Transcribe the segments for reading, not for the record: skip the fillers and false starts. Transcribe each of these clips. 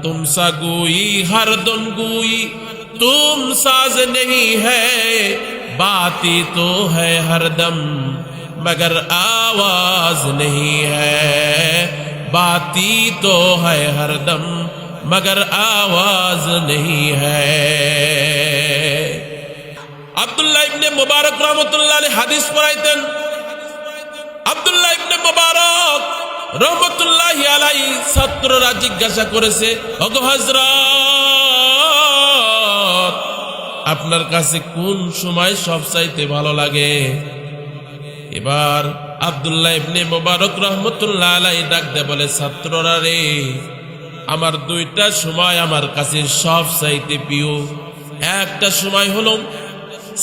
तुम सा गोई हरदम गोई तुम साज नहीं है, बाती तो है हरदम मगर आवाज नहीं है, बाती तो है हरदम मगर आवाज नहीं है। আব্দুল্লাহ ইবনে মুবারক রহমতুল্লাহ আলাইহি হাদিস পড়াইতেন। আব্দুল্লাহ ইবনে মুবারক রহমতুল্লাহি আলাইহি ছাত্ররা জিজ্ঞাসা করেছে, ওগো হযরত, আপনার কাছে কোন সময় সবচাইতে ভালো লাগে? এবার আব্দুল্লাহ ইবনে মুবারক রহমতুল্লাহ আলাইহি ডাক দিয়ে বলে, ছাত্ররা রে, আমার দুইটা সময় আমার কাছে সবচাইতে প্রিয়। একটা সময় হলো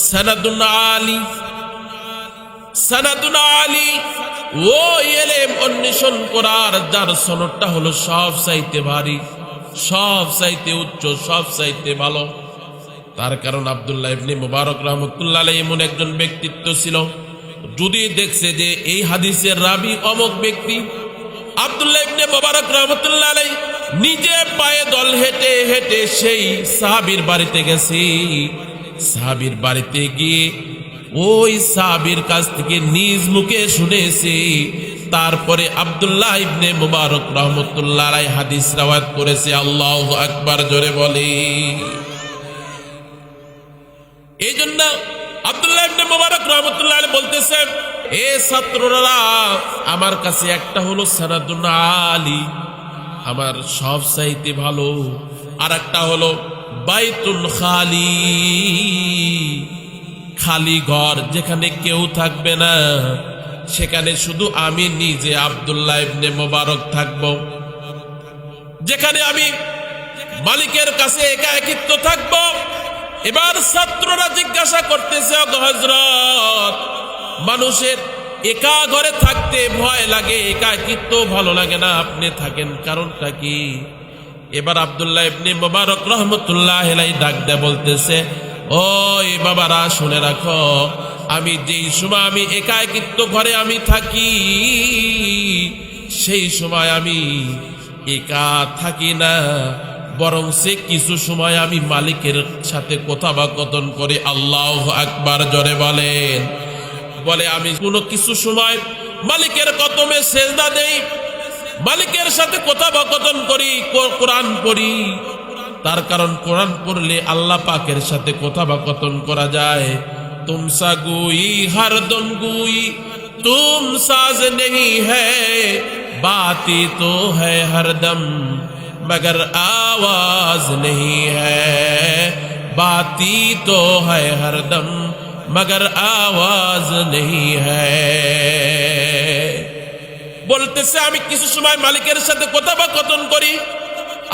সানাদুন আলী, সানাদুন আলী ও ইলম অন্বেষণ করার যার সনদটা হলো সবচাইতে ভারী, সবচাইতে উচ্চ, সবচাইতে ভালো। তার কারণ আব্দুল্লাহ ইবনে মুবারক রহমতুল্লাহ আলাইহি এমন একজন ব্যক্তিত্ব ছিল, যদি দেখছে যে এই হাদিসের রাবি অমুক ব্যক্তি, আব্দুল্লাহ ইবনে মুবারক রহমতুল্লাহ আলাইহি নিজে পায়ে দল হেঁটে হেঁটে সেই সাহাবীর বাড়িতে গেছে। সাহাবীর বাড়িতে গিয়ে ওই সাহাবীর কাছ থেকে নিজ মুখে শুনেছে, তারপরে আব্দুল্লাহ ইবনে মুবারক রহমতুল্লাহ আলাইহি হাদিস রওয়ায়াত করেছে। আল্লাহু আকবার জোরে বলে। এই জন্য আব্দুল্লাহ ইবনে মুবারক রহমতুল্লাহ আলাইহি বলতেছে, এ ছাত্ররা, আমার কাছে একটা হলো সানাদুন আলী, আমার সবচাইতে ভালো, আর একটা হলো বাইতুল খালি, খালি ঘর, যেখানে কেউ থাকবে না, সেখানে শুধু আমি নিজে আব্দুল্লাহ ইবনে মুবারক থাকব, যেখানে আমি মালিকের কাছে একাকিত্ব থাকব। এবার ছাত্ররা জিজ্ঞাসা করতেছে, ওগো হযরত, মানুষের একা ঘরে থাকতে ভয় লাগে, একাকিত্ব ভালো লাগে না, আপনি থাকেন, কারণটা কি? এবার আব্দুল্লাহ ইবনে মুবারক রহমতুল্লাহ আলাইহি ডাক দিয়ে বলতেছে, ওই বাবারা, শুনে রাখো, আমি যেই সময় আমি একাকিত্ব ঘরে আমি থাকি, সেই সময় আমি একা থাকি না, বরং সে কিছু সময় আমি মালিকের সাথে কথোপকথন করি। আল্লাহু আকবার জোরে বলেন। বলে আমি কোনো কিছু সময় মালিকের কদমে সেজদা দেই, মালিকের সাথে কথোপকথন করি, কোরআন পড়ি। তার কারণ কোরআন পড়লে আল্লাহ পাকের সাথে কথোপকথন করা যায়। তুম সা গোই হরদম গোই তুম সাজ নেহি হ্যায়, বাতি তো হ্যায় হরদম मगर आवाज नहीं है, बाती तो है हरदम मगर आवाज नहीं है। বলতেছে আমি কিছু সময় মালিকের সাথে কথোপকথন করি,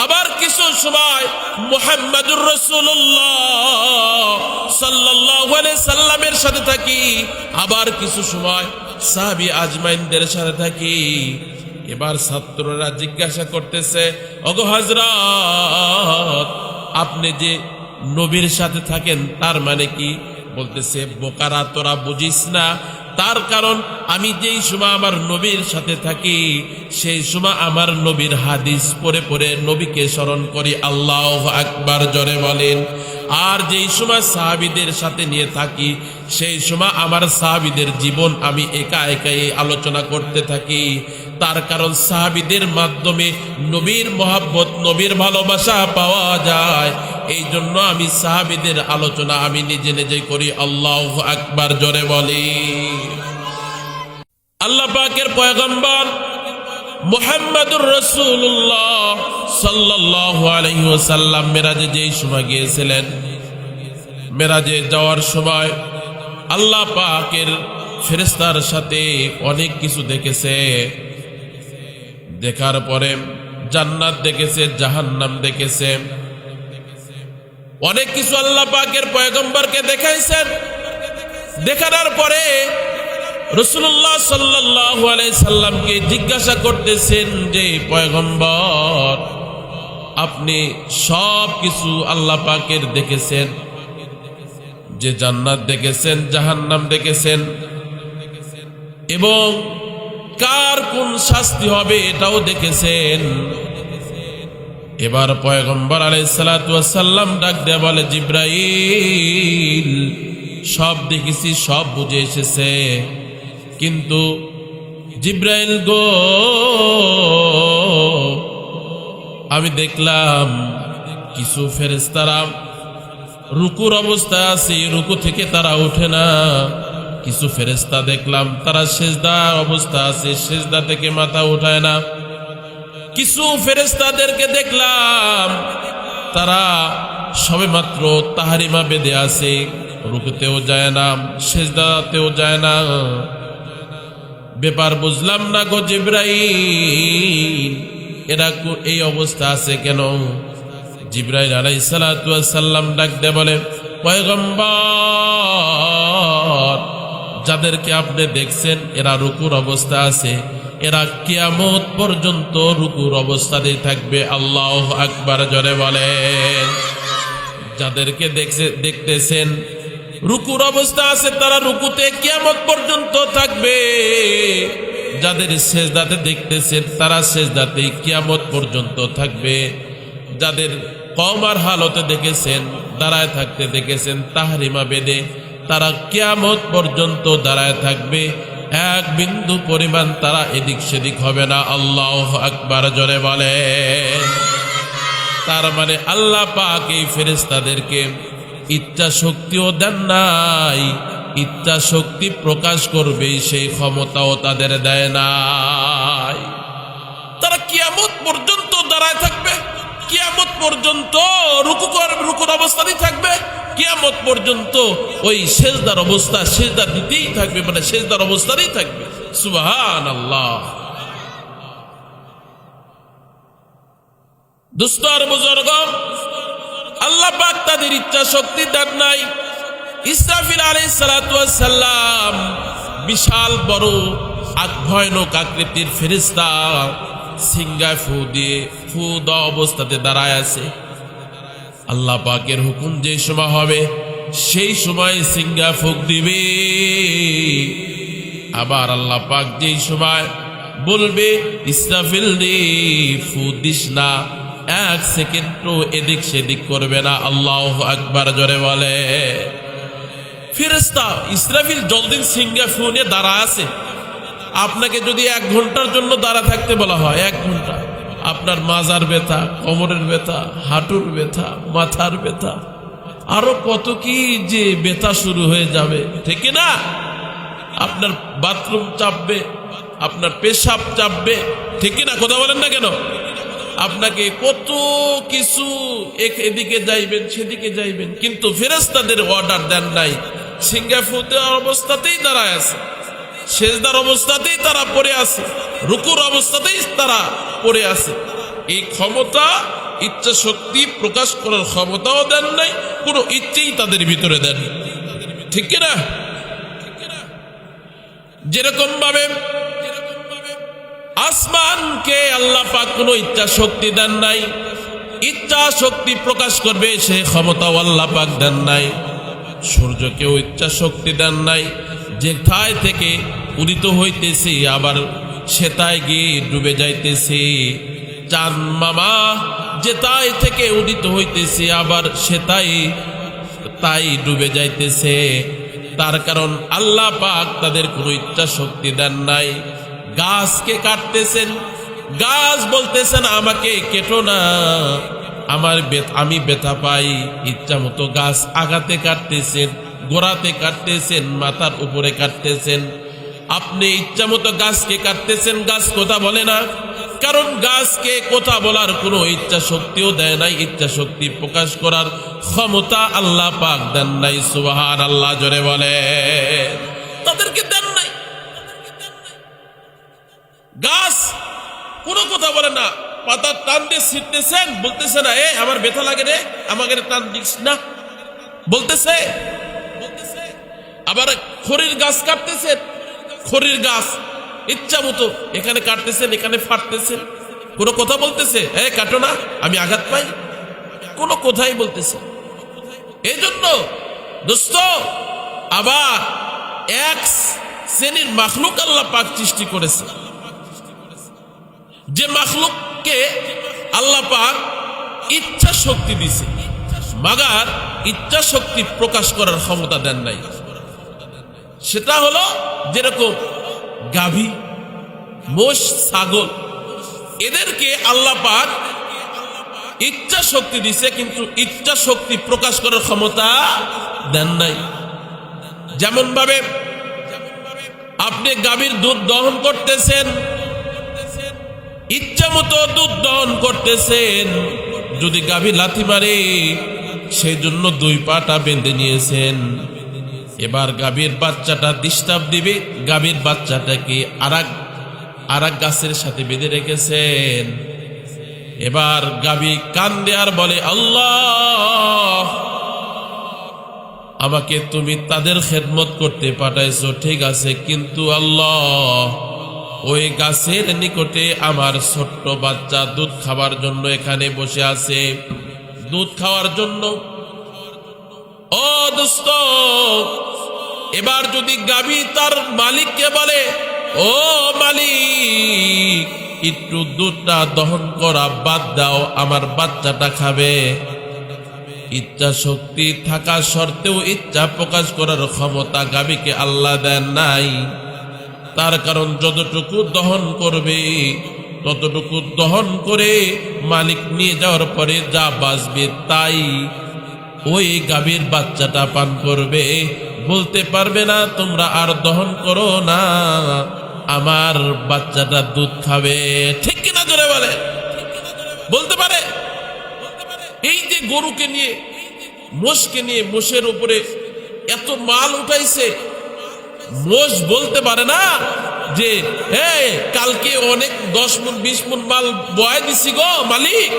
আবার কিছু সময় মুহাম্মদুর রাসূলুল্লাহ সাল্লাল্লাহু আলাইহি সাল্লামের সাথে থাকি, আবার কিছু সময় সাহাবী আজমাইনদের সাথে থাকি। এবার ছাত্ররা জিজ্ঞাসা করতেছে, ওগো হযরত, আপনি যে নবীর সাথে থাকেন তার মানে কি? বলতেছে, বোকারা, তোরা বুঝিস না, তার কারণ আমি যেই সময় আমার নবীর সাথে থাকি, সেই সময় আমার নবীর হাদিস পড়ে পড়ে নবীকে স্মরণ করি। আল্লাহু আকবার জোরে বলেন। আর যেই সময় সাহাবীদের সাথে নিয়ে থাকি, সেই সময় আমার সাহাবীদের জীবন আমি একা একাই আলোচনা করতে থাকি। তার কারণ সাহাবীদের মাধ্যমে নবীর মহব্বত, নবীর ভালোবাসা পাওয়া যায়। এই জন্য আমি সাহাবীদের আলোচনা আমি নিজে নিজে করি। আল্লাহু আকবার জোরে বলি। আল্লাহ পাকের পয়গম্বর মুহাম্মদুর রাসূলুল্লাহ সাল্লাল্লাহু আলাইহি ওয়াসাল্লাম মেরাজে যেই সময় গিয়েছিলেন, মেরাজে যাওয়ার সময় আল্লাহ পাকের ফেরেশতার সাথে অনেক কিছু দেখেছে। দেখার পরে জান্নাত দেখেছে, জাহান্নাম দেখেছে, অনেক কিছু আল্লাহ পাকের পয়গম্বরকে দেখাইছেন। দেখানোর পরে রাসূলুল্লাহ সাল্লাল্লাহু আলাইহি সাল্লামকে জিজ্ঞাসা করতেছেন যে, পয়গম্বর, আপনি সব কিছু আল্লাহ পাকের দেখেছেন, যে জান্নাত দেখেছেন, জাহান্নাম দেখেছেন, এবং কার কোন শাস্তি হবে এটাও দেখেছেন। এবার পয়গম্বর আলাইহিস সালাতু ওয়াস সালাম ডাক দিয়ে বলে, জিবরাইল, সব দেখেছি, সব বুঝে এসেছে, কিন্তু জিবরাইল গো, আমি দেখলাম কিছু ফেরেশতারা রুকুর অবস্থায় আছে, রুকু থেকে তারা ওঠে না। কিছু ফেরেশতা দেখলাম তারা সেজদা অবস্থা আছে, সেজদা থেকে মাথা উঠায় না। কিছু ফেরেশতাদেরকে দেখলাম তারা সবেমাত্র তাহরিমা বেঁধে আছে, রুকুতেও যায় না, সেজদাতেও যায় না। ব্যাপার বুঝলাম না গো জিবরাইল, এরা এই অবস্থা আছে কেন? জিবরাইল আলাইহিস সালাতু ওয়াস সালাম ডাক দিয়ে বলে, পয়গম্বর, যাদেরকে আপনি দেখছেন এরা রুকুর অবস্থা আছে, এরা কিয়ামত পর্যন্ত রুকুর অবস্থাতেই থাকবে। আল্লাহু আকবার জোরে বলেন। যাদেরকে দেখতেছেন রুকুর অবস্থা আছে, তারা রুকুতে কিয়ামত পর্যন্ত থাকবে। যাদের সেজদাতে দেখতেছেন তারা সেজদাতে কিয়ামত পর্যন্ত থাকবে। যাদের কওমার হালতে দেখেছেন, দাঁড়ায় থাকতে দেখেছেন তাহরিমা বেদে, তারা কিয়ামত পর্যন্ত দাঁড়ায় থাকবে, এক বিন্দু পরিমাণ তারা এদিক সেদিক হবে না। আল্লাহু আকবার জোরে বলেন। তার মানে আল্লাহ পাক এই ফেরেশতাদেরকে ইচ্ছা শক্তিও দেন নাই, ইচ্ছা শক্তি প্রকাশ করবে সেই ক্ষমতাও তাদের দেয় নাই। তারা কিয়ামত পর্যন্ত দাঁড়ায় থাকবে, কিয়ামত পর্যন্ত রুকুর অবস্থাতেই থাকবে, কিয়ামত পর্যন্ত ওই সেজদার অবস্থা, সেজদা দিতেই থাকবে, মানে সেজদার অবস্থাতেই থাকবে। সুবহানাল্লাহ। দোস্ত আর বুজুর্গ, আল্লাহ পাক তাদের ইচ্ছা শক্তি দেন নাই। ইসরাফিল আলাইহিস সালাতু ওয়াস সালাম বিশাল বড় ভয়ানক আকৃতির ফেরেশতা, সিংহায় ফু দিয়ে ফু দেওয়া অবস্থাতে দাঁড়ায় আছে। আল্লাহ পাকের হুকুম যে সময় হবে সেই সময় সিংহা ফুক দিবে। আবার আল্লাহ পাক যেই সময় বলবে ইসরাফিল রে ফু দিস না, এক সেকেন্ডও এদিক সেদিক করবে না। আল্লাহু আকবার জোরে বলে। ফেরেশতা ইসরাফিল জলদিন সিংহা ফু নিয়ে দাঁড়ায় আছে। আপনাকে যদি 1 ঘন্টার জন্য দাঁড়া থাকতে বলা হয়, 1 ঘন্টা, আপনার মাজার ব্যথা, কোমরের ব্যথা, হাঁটুর ব্যথা, মাথার ব্যথা, আরো কত কি যে ব্যথা শুরু হয়ে যাবে, ঠিক না? আপনার বাথরুম চাপবে, আপনার পেশাব চাপবে, ঠিক না? কথা বলেন না কেন? আপনাকে কত কিছু, এদিকে যাইবেন সেদিকে যাইবেন, কিন্তু ফেরেশতাদের অর্ডার দেন নাই। সিংহা ফু দেওয়ার অবস্থাতেই দাঁড়ায় আছে, সেজদার অবস্থাতেই তারা পড়ে আছে, রুকুর অবস্থাতেই তারা পড়ে আছে। এই ক্ষমতা, ইচ্ছা শক্তি প্রকাশ করার ক্ষমতাও দেন নাই, কোনো ইচ্ছেই তাদের ভিতরে দেন, ঠিক না? যেরকম ভাবে আসমানকে আল্লাহ পাক কোনো ইচ্ছা শক্তি দেন নাই, ইচ্ছা শক্তি প্রকাশ করবে সে ক্ষমতাও আল্লাহ পাক দেন নাই। সূর্যকেও ইচ্ছা শক্তি দেন নাই, যেথায় থেকে উদিত হইতেছে আবার সেটায় গিয়ে ডুবে যাইতেছে। চাঁদ মামা যেটাই থেকে উদিত হইতেছে আবার সেটাই তাই ডুবে যাইতেছে। তার কারণ আল্লাহ পাক তাদের কোনো ইচ্ছা শক্তি দেন নাই। গাছকে কাটতেছেন, গাছ বলতেছেন আমাকে কেটো না, আমি ব্যথা পাই, ইচ্ছা মতো গাছ আগাতে কাটতেছেন, গোড়াতে কাটতেছেন, মাথার উপরে কাটতেছেন। আপনি ইচ্ছা মতো গাছকে কাটতেছেন, গাছ কথা বলে না, কারণ গাছকে কথা বলার কোনো ইচ্ছা শক্তিও দেয় নাই, ইচ্ছা শক্তি প্রকাশ করার ক্ষমতা আল্লাহ পাক দেন নাই। সুবহানাল্লাহ জোরে বলে। তাদেরকে দেন নাই। গাছ কোনো কথা বলে না, পাতা টান দিয়ে ছিটতেছেন, বলতেছে না আমার ব্যথা লাগে রে, আমাকে টান দিস না, বলতেছে। আবার খড়ির গাছ কাটতেছেন, খড়ির গাছ ইচ্ছা মতো এখানে কাটতেছেন, এখানে ফাটতেছেন, কোনো কথা বলতেছে কাটো না, আমি আঘাত পাই, কোনো কথাই বলতেছে। এই জন্য দোস্ত, আবার এক শ্রেণীর মাখলুক আল্লাহ পাক সৃষ্টি করেছে, যে মাখলুককে আল্লাহ পাক ইচ্ছা শক্তি দিছে, মাগার ইচ্ছা শক্তি প্রকাশ করার ক্ষমতা দেন নাই। সেটা হলো যেরকম গাভী, মোষ, ছাগল, এদেরকে আল্লাহ পাক ইচ্ছা শক্তি দিছে, কিন্তু ইচ্ছা শক্তি প্রকাশ করার ক্ষমতা দেন নাই। যেমন ভাবে আপনি গাভীর দুধ দহন করতেছেন, ইচ্ছা মতো দুধ দহন করতেছেন, যদি গাভী লাথি মারে সেই জন্য দুই পাটা বেঁধে নিয়েছেন। এবার গাভীর বাচ্চাটা ডিস্টার্ব দিবে, গাভীর বাচ্চাটাকে আরেক গাছের সাথে বেঁধে রেখেছেন। এবার গাভী কান্দে আর বলে, আল্লাহ, আমাকে তুমি তাদের খেদমত করতে পাঠাইছো, ঠিক আছে, কিন্তু আল্লাহ, ওই গাছের নিকটে আমার ছোট্ট বাচ্চা দুধ খাওয়ার জন্য এখানে বসে আছে, দুধ খাওয়ার জন্য। ও দোস্ত, এবার যদি গাভী তার মালিককে বলে, ও মালিক, একটু দুধটা দহন করা বাদ দাও, আমার বাচ্চাটা খাবে। ইচ্ছা শক্তি থাকা সত্ত্বেও ইচ্ছা প্রকাশ করার ক্ষমতা গাভীকে আল্লাহ দেন নাই। তার কারণ যতটুকু দহন করবে ততটুকু দহন করে মালিক নিয়ে যাওয়ার পরে যা বাঁচবে তাই ওই গাভীর বাচ্চাটা পান করবে। বলতে পারবে না তোমরা আর দহন করো না, আমার বাচ্চাটা দুধ খাবে। ঠিক কিনা জোরে বলে? বলতে পারে? এই যে গরুকে নিয়ে, মোষকে নিয়ে, মোষের উপরে এত মাল উঠাইছে, মোষ বলতে পারে না যে কালকে অনেক 10 মণ 20 মণ মাল বয়ে দিছি গো মালিক,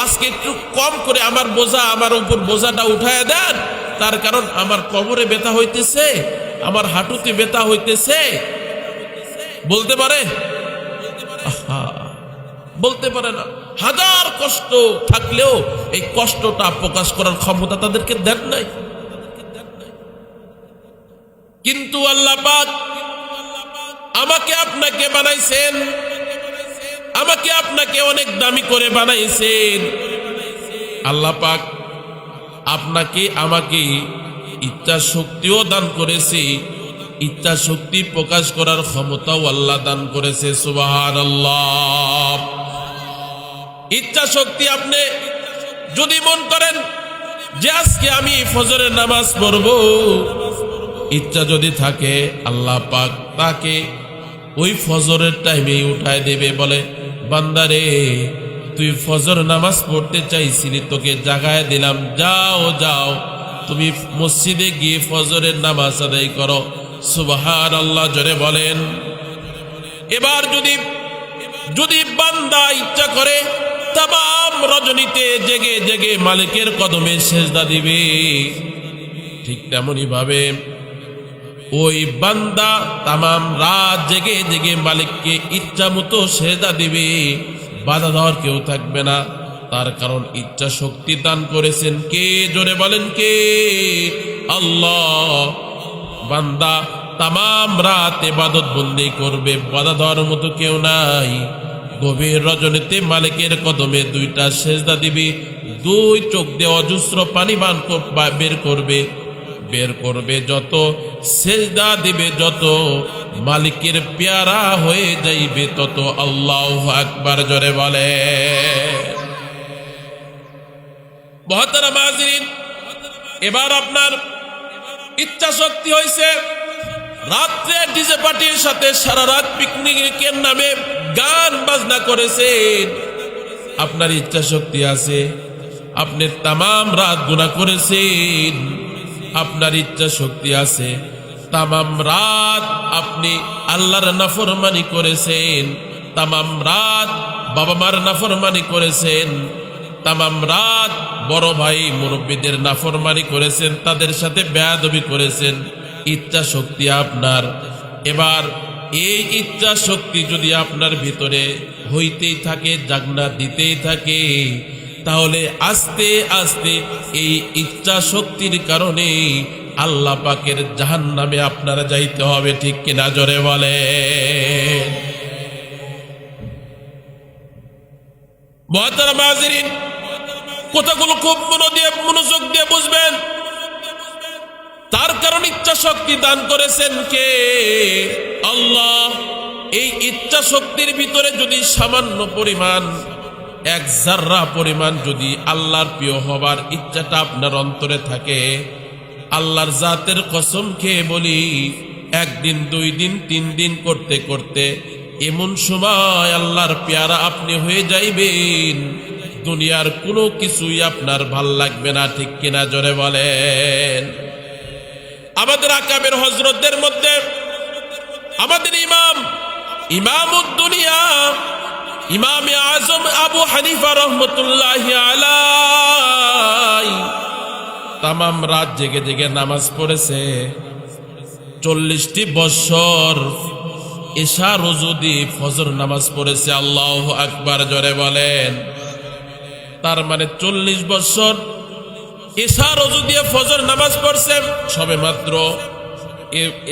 আজকে একটু কম করে আমার বোঝা, আমার উপর বোঝাটা উঠায় দেন, তার কারণ আমার কোমরে ব্যথা হইতেছে, আমার হাঁটুতে ব্যথা হইতেছে। বলতে পারে? বলতে পারে না। হাজার কষ্ট থাকলেও এই কষ্টটা প্রকাশ করার ক্ষমতা তাদেরকে দেন নাই। কিন্তু আল্লাহ পাক আমাকে আপনাকে বানাইছেন, আমাকে আপনাকে অনেক দামি করে বানাইছেন। আল্লাহ পাক আপনাকে আমাকে ইচ্ছা শক্তিও দান করেছে, ইচ্ছা শক্তি প্রকাশ করার ক্ষমতাও আল্লাহ দান করেছে। সুবহানাল্লাহ। ইচ্ছা শক্তি আপনি যদি মন করেন যে আজকে আমি ফজরের নামাজ পড়ব, ইচ্ছা যদি থাকে, আল্লাহ পাক তাকে ওই ফজরের টাইমে উঠায় দেবে, বলে বান্দারে তুই ফজর নামাজ পড়তে চাইছিলি, তোকে জাগায় দিলাম, যাও যাও তুমি মসজিদে গিয়ে ফজরের নামাজ আদায় করো। সুবহানাল্লাহ জোরে বলেন। এবার যদি বান্দা ইচ্ছা করে তামাম রজনীতে জেগে জেগে মালিকের কদমে সেজদা দিবে, ঠিক তেমনি ভাবে ওই বান্দা তামাম রাত জেগে জেগে মালিককে ইচ্ছা মতো সেজদা দিবে, বাধা দেওয়ার কেউ থাকবে না। তার কারণ ইচ্ছা শক্তি দান করেছেন কে? জোরে বলেন কে? আল্লাহ। বান্দা তামাম রাত ইবাদত বন্দি করবে, বাধা দেওয়ার মতো কেউ নাই। গভীর রজনীতে মালিকের কদমে দুইটা সেজদা দিবে, দুই চোখ দিয়ে অজস্র পানি বের করবে, যত সেজদা দিবে, যত মালিকের পেয়ারা হয়ে যাইবে তত। আল্লাহু আকবার জোরে বলে। মুহতারাম হাজিরিন, এবার আপনার ইচ্ছা শক্তি হয়েছে, রাত্রে ডিজে পার্টির সাথে সারা রাত পিকনিকের নামে গান বাজনা করেছেন, আপনার ইচ্ছা শক্তি আছে, আপনি তামাম রাত গুনাহ করেছেন, আপনার ইচ্ছা শক্তি আছে, তামাম রাত আপনি আল্লাহর নাফরমানি করেছেন, তামাম রাত বাবা মার নাফরমানি করেছেন, তামাম রাত বড় ভাই মুরব্বীদের নাফরমানি করেছেন, তাদের সাথে বেয়াদবি করেছেন। ইচ্ছা শক্তি আপনার। এবার এই ইচ্ছা শক্তি যদি আপনার ভিতরে হইতেই থাকে, জাগনা দিতেই থাকে, তাহলে আস্তে আস্তে এই ইচ্ছা শক্তির কারণে আল্লাহ পাকের জাহান্নামে আপনারা যাইতে হবে। ঠিক কিনা জোরে বলে? মুহতারাম হাজিরিন, কথাগুলো খুব মনোযোগ দিয়ে বুঝবেন। তার কারণ ইচ্ছা শক্তি দান করেছেন কে? আল্লাহ। এই ইচ্ছা শক্তির ভিতরে যদি সামান্য পরিমাণ, এক জাররা পরিমাণ যদি আল্লাহর প্রিয় হবার ইচ্ছাটা আপনার অন্তরে থাকে, আল্লাহর জাতের কসম খেয়ে বলি, একদিন, 2 দিন, 3 দিন করতে করতে এমন সময় আল্লাহর পেয়ারা আপনি হয়ে যাইবেন, দুনিয়ার কোনো কিছুই আপনার ভাল লাগবে না। ঠিক কিনা? জোরে বলেন। আমাদের আকাবের হযরতদের মধ্যে আমাদের ইমামুদ্দুনিয়া ইমামে আজম আবু হানিফা রাহমাতুল্লাহি আলাইহি তামাম রাত জেগে জেগে নামাজ পড়েছে। 40টি বছর এশা রোজু দিয়ে ফজর নামাজ পড়েছে। আল্লাহু আকবার, জোরে বলেন। তার মানে 40 বছর এশা রোজু দিয়ে ফজর নামাজ পড়ছে। সবে মাত্র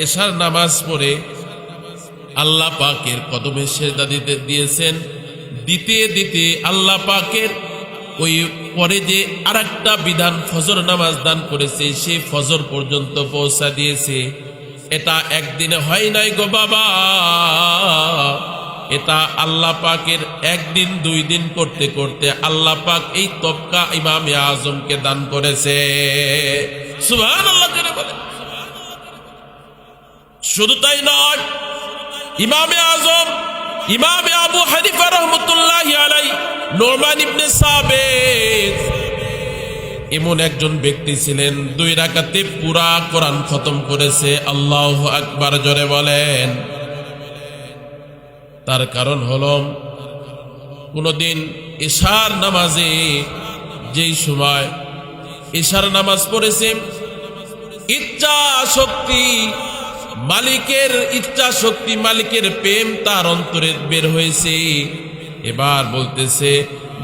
এশার নামাজ পড়ে আল্লাহ পাকের কদমে সেজদা দিয়েছেন। দিতে দিতে আল্লাহ পাকের ওই পরে যে আরেকটা বিধান ফজর নামাজ দান করেছে, সে ফজর পর্যন্ত পৌঁছা দিয়েছে। এটা একদিনে হয় নাই গো বাবা, এটা আল্লাহ পাকের 1 দিন 2 দিন করতে করতে আল্লাহ পাক এই তবকা ইমামে আজমকে দান করেছে। সুবহানাল্লাহ করে বলে। শুধু তাই নয়, ইমামে আজম ইমামে আবু হানিফা রাহমাতুল্লাহি আলাইহি নুমান ইবনে সাবিত এমন একজন ব্যক্তি ছিলেন, 2 রাকাতে পুরা কোরআন খতম করেছে। আল্লাহু আকবার, জোরে বলেন। তার কারণ হলো, কোনদিন এশার নামাজে যেই সময় এশার নামাজ পড়েছে, ইচ্ছা শক্তি, মালিকের ইচ্ছা শক্তি, মালিকের প্রেম তার অন্তরে বের হয়েছে। এবার বলতেছে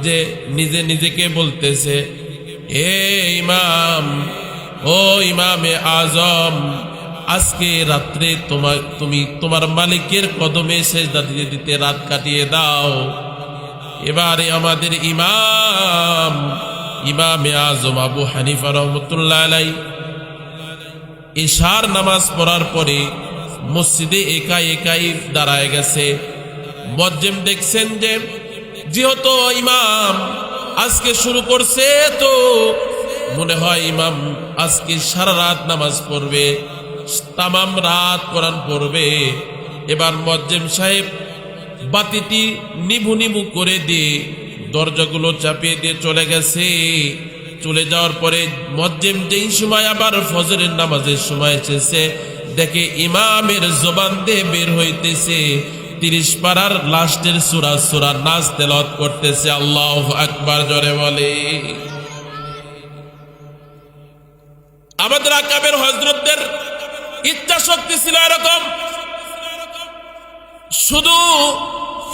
যে, নিজে নিজেকে বলতেছে, এ ইমাম, ও ইমামে আজম, আজকে রাত্রে তুমি তোমার মালিকের কদমে সেজদা দিতে দিতে রাত কাটিয়ে দাও। এবারে আমাদের ইমামে আজম আবু হানিফা রাহমাতুল্লাহি আলাইহি এশার নামাজ পড়ার পরে মসজিদে একাই একাই দাঁড়ায় গেছে। মুয়াজ্জিন দেখছেন যে যেহেতু ইমাম আজকে শুরু করছে, তো মনে হয় ইমাম আজকে সারা রাত নামাজ পড়বে, তামাম রাত কোরআন পড়বে। এবার মুয়াজ্জিন সাহেব বাতিটি নিভু নিভু করে দিয়ে দরজাগুলো চাপিয়ে দিয়ে চলে গেছে। চলে যাওয়ার পরে মুয়াজ্জিন যেই সময় আবার ফজরের নামাজের সময় এসেছে, দেখে ইমামের জবান দিয়ে বের হইতেছে 30 পারার লাস্টের সূরা নাস তেলাওয়াত করতেছে। আল্লাহু আকবার, জোরে বলে। আমাদের আকাবের হযরতদের ইচ্ছা শক্তি ছিল এরকম। শুধু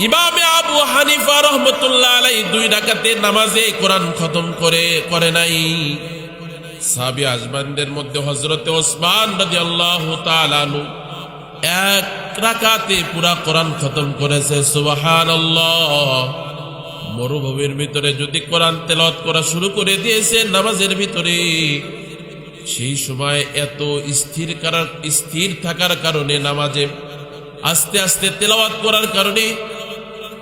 ইমামে আবু হানিফা রাহমাতুল্লাহি আলাইহি 2 রাকাতে নামাজে কোরআন খতম করে নাই। সাহাবী আজমানদের মধ্যে হযরতে ওসমান রাদিয়াল্লাহু তাআলা আনহু 1 রাকাতে পুরা কোরআন খতম করেছে। সুবহানাল্লাহ। মরুভূমির ভিতরে যদি কোরআন তেলাওয়াত করা শুরু করে দিয়েছে নামাজের ভিতরে, সেই সময় এত স্থির থাকার কারণে, নামাজে আস্তে আস্তে তেলাওয়াত করার কারণে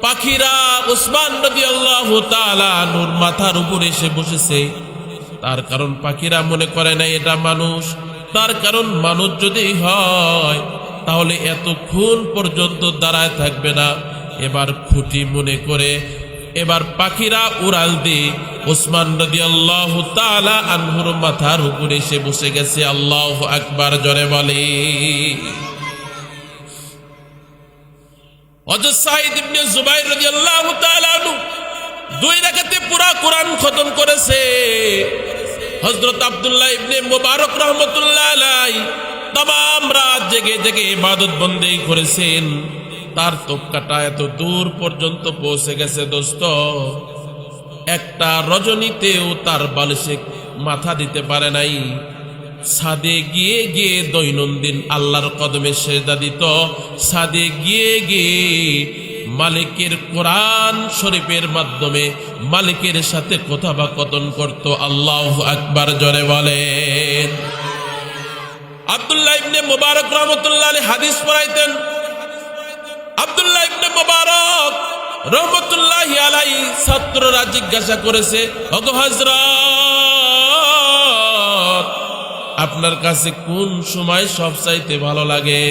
পাখিরা ওসমান রাদিয়াল্লাহু তাআলা আনহুর মাথার উপরে এসে বসেছে। তার কারণ পাখিরা মনে করে না এটা মানুষ। তার কারণ মানুষ যদি হয় তাহলে এতক্ষণ পর্যন্ত দাঁড়ায় থাকবে না। এবার খুঁটি মনে করে এবার পাখিরা উড়াল দিয়ে ওসমান রাদিয়াল্লাহু তাআলা আনহুর মাথার উপরে এসে বসে গেছে। আল্লাহু আকবার, জোরে বলে। হযরত সাঈদ ইবনে জুবাইর রাদিয়াল্লাহু তাআলা আনহু 2 রাকাতে পুরা কোরআন খতম করেছে। হযরত আব্দুল্লাহ ইবনে মুবারক রাহমাতুল্লাহি আলাইহি तमाम রাত জেগে জেগে ইবাদত বন্দেগী করেছেন। তার তবকাটা এত দূর পর্যন্ত পৌঁছে গেছে দোস্ত, একটা রজনীতেও তার বালিশে মাথা দিতে পারে নাই। ছাদে গিয়ে গিয়ে দৈনন্দিন আল্লাহর কদমে সেজদা দিত। ছাদে গিয়ে গিয়ে মালিকের কোরআন শরীফের মাধ্যমে মালিকের সাথে কথোপকথন করত। আল্লাহু আকবার জোরে বলেন। আব্দুল্লাহ ইবনে মুবারক রাহমাতুল্লাহ আলাইহি হাদিস পড়াইতেন। আব্দুল্লাহ ইবনে মুবারক রাহমাতুল্লাহি আলাইহি ছাত্ররা জিজ্ঞাসা করেছে, ওগো হযরত, আপনার কাছে কোন সময় সবচাইতে ভালো লাগে?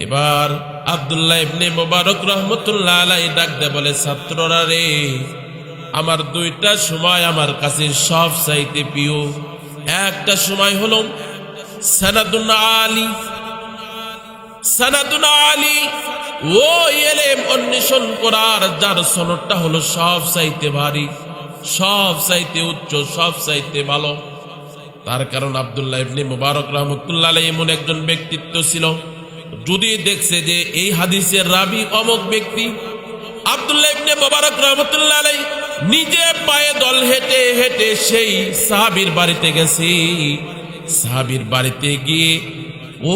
এবার আব্দুল্লাহ ইবনে মুবারক রাহমাতুল্লাহ আলাইহি ডাক দিয়ে বলে, ছাত্ররা রে, আমার দুইটা সময় আমার কাছে সবচাইতে প্রিয়। একটা সময় হলো সানাদুন আলী, সানাদুন আলী, ও ইলম অন্বেষণ করার যার সনদটা হলো সব চাইতে ভারী, সব চাইতে উচ্চ, সব চাইতে ভালো। তার কারণ আব্দুল্লাহ ইবনে মুবারক রাহমাতুল্লাহ আলাইহি এমন একজন ব্যক্তিত্ব ছিল, যদি দেখছে যে এই হাদিসের রাবি অমুক ব্যক্তি, আব্দুল্লাহ ইবনে মুবারক রাহমাতুল্লাহ আলাইহি নিজে পায়ে দল হেঁটে হেঁটে সেই সাহাবীর বাড়িতে গেছে। সাহাবীর বাড়িতে গিয়ে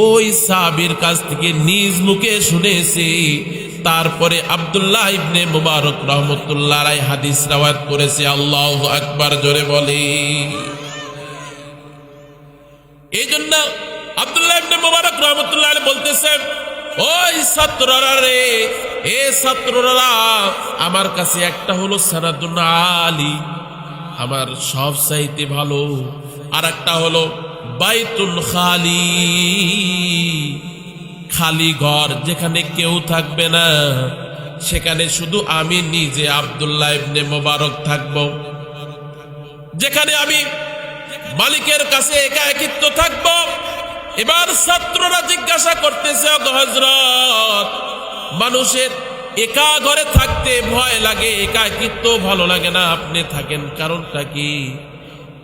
ওই সাহাবীর কাছ থেকে নিজ মুখে শুনেছি, তারপরে আব্দুল্লাহ ইবনে মুবারক রাহমাতুল্লাহ আলাইহি হাদিস রওয়ায়াত করেছে। আল্লাহু আকবার জোরে বলি। এই জন্য আব্দুল্লাহ ইবনে মুবারক রাহমাতুল্লাহ আলাইহি বলতেছেন, ওই ছাত্ররা রে, এ ছাত্ররা, আমার কাছে একটা হলো সানাদুন আলী, আমার সব চাইতে ভালো, আর একটা হলো বাইতুল খালি, খালি ঘর, যেখানে কেউ থাকবে না, সেখানে শুধু আমি নিজে আব্দুল্লাহ ইবনে মুবারক থাকব, যেখানে আমি মালিকের কাছে একাকিত্ব থাকব। এবার ছাত্ররা জিজ্ঞাসা করতেছে, ওগো হযরত, মানুষের একা ঘরে থাকতে ভয় লাগে, একাকিত্ব ভালো লাগে না, আপনি থাকেন, কারণটা কি?